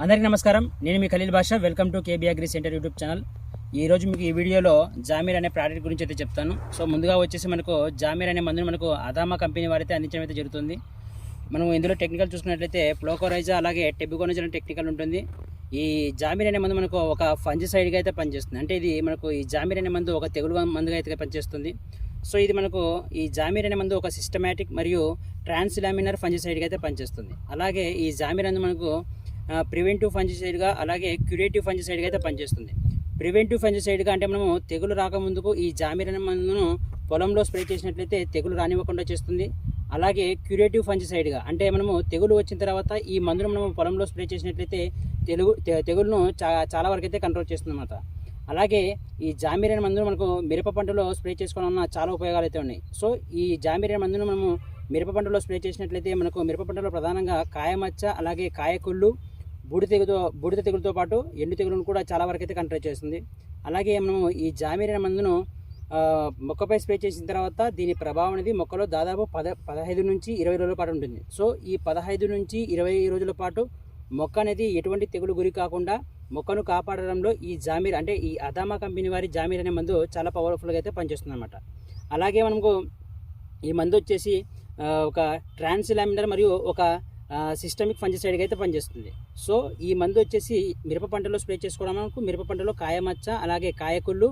అందరికీ నమస్కారం. నేను మీ Khaleel Basha. Welcome to KB agri centre YouTube channel. ఈరోజు మీకు ఈ వీడియోలో జామీర్ అనే ప్రోడక్ట్ గురించి అయితే చెప్తాను. సో ముందుగా వచ్చేసి మనకు జామీర్ అనే మందుని మనకు అదామా కంపెనీ వారైతే అందించడం అయితే జరుగుతుంది. మనం ఇందులో టెక్నికల్ చూసుకున్నట్లయితే ఫ్లోకోరైజా అలాగే టెబుకోనజల్ అనే టెక్నికల్ ఉంటుంది. ఈ జామీర్ అనే మందు మనకు ఒక ఫంజిసైడ్గా అయితే పనిచేస్తుంది. అంటే ఇది మనకు ఈ జామీర్ అనే మందు ఒక తెగులు మందుగా అయితే పనిచేస్తుంది. సో ఇది మనకు ఈ జామీర్ అనే మందు ఒక సిస్టమాటిక్ మరియు ట్రాన్స్లామినర్ ఫంజిసైడ్గా అయితే పనిచేస్తుంది. అలాగే ఈ జామీర్ అందు మనకు ప్రివెంటివ్ ఫంజిసైడ్గా అలాగే క్యూరేటివ్ ఫంజిసైడ్గా అయితే పనిచేస్తుంది. ప్రివెంటివ్ ఫంజిసైడ్గా అంటే మనము తెగులు రాకముందుకు ఈ జామీర్ అనే మందును పొలంలో స్ప్రే చేసినట్లయితే తెగులు రానివ్వకుండా చేస్తుంది. అలాగే క్యూరేటివ్ ఫంజిసైడ్గా అంటే మనము తెగులు వచ్చిన తర్వాత ఈ మందును మనము పొలంలో స్ప్రే చేసినట్లయితే తెగులును చాలా వరకు అయితే కంట్రోల్ చేస్తుంది అన్నమాట. అలాగే ఈ జామీర్ అనే మందును మనకు మిరప పంటలో స్ప్రే చేసుకోవడం వల్ల చాలా ఉపయోగాలు అయితే ఉన్నాయి. సో ఈ జామీర్ అనే మందును మనము మిరప పంటలో స్ప్రే చేసినట్లయితే మనకు మిరప పంటలో ప్రధానంగా కాయమచ్చ అలాగే కాయకుళ్ళు బూడిద తెగులతో పాటు ఎండు తెగులను కూడా చాలా వరకు అయితే కంట్రోల్ చేస్తుంది. అలాగే మనము ఈ జామీర్ అనే మందును మొక్కపై స్ప్రే చేసిన తర్వాత దీని ప్రభావం అనేది మొక్కలో దాదాపు 15 నుంచి 20 రోజుల పాటు ఉంటుంది. సో ఈ 15 నుంచి 20 రోజుల పాటు మొక్క అనేది ఎటువంటి తెగులు గురి కాకుండా మొక్కను కాపాడడంలో ఈ జామీర్ అంటే ఈ అదామా కంపెనీ వారి జామీర్ అనే మందు చాలా పవర్ఫుల్గా అయితే పనిచేస్తుంది అన్నమాట. అలాగే మనకు ఈ మందు వచ్చేసి ఒక ట్రాన్స్లామినర్ మరియు ఒక సిస్టమిక్ ఫంజిసైడ్గా అయితే పనిచేస్తుంది. సో ఈ మందు వచ్చేసి మిరప పంటలో స్ప్రే చేసుకోవడం మనకు మిరప పంటలో కాయమచ్చ అలాగే కాయకుళ్ళు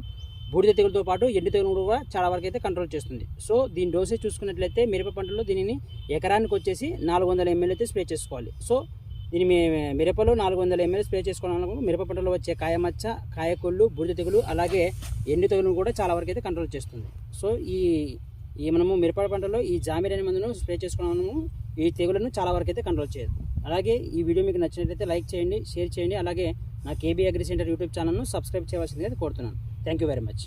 బూడిద తెగులతో పాటు ఎండు తెగులు కూడా చాలా వరకు అయితే కంట్రోల్ చేస్తుంది. సో దీని డోసేజ్ చూసుకున్నట్లయితే మిరప పంటలో దీనిని ఎకరానికి వచ్చేసి 400 ml అయితే స్ప్రే చేసుకోవాలి. సో దీని మిరపలో 400 ml స్ప్రే చేసుకోవడం వల్ల మిరప పంటలో వచ్చే కాయమచ్చ కాయకుళ్ళు బూడిద తెగులు అలాగే ఎండు తెగులను కూడా చాలా వరకు అయితే కంట్రోల్ చేస్తుంది. సో ఈ మనము మిరప పంటలో ఈ జామీర్ అనే మందును స్ప్రే చేసుకోవడము ఈ తెగులను చాలా వరకు అయితే కంట్రోల్ చేయదు. అలాగే ఈ వీడియో మీకు నచ్చినట్లయితే లైక్ చేయండి, షేర్ చేయండి. అలాగే నా కేబీ అగ్రి సెంటర్ యూట్యూబ్ ఛానల్ను సబ్స్క్రైబ్ చేయవలసిందిగా కోరుతున్నాను. Thank you very much.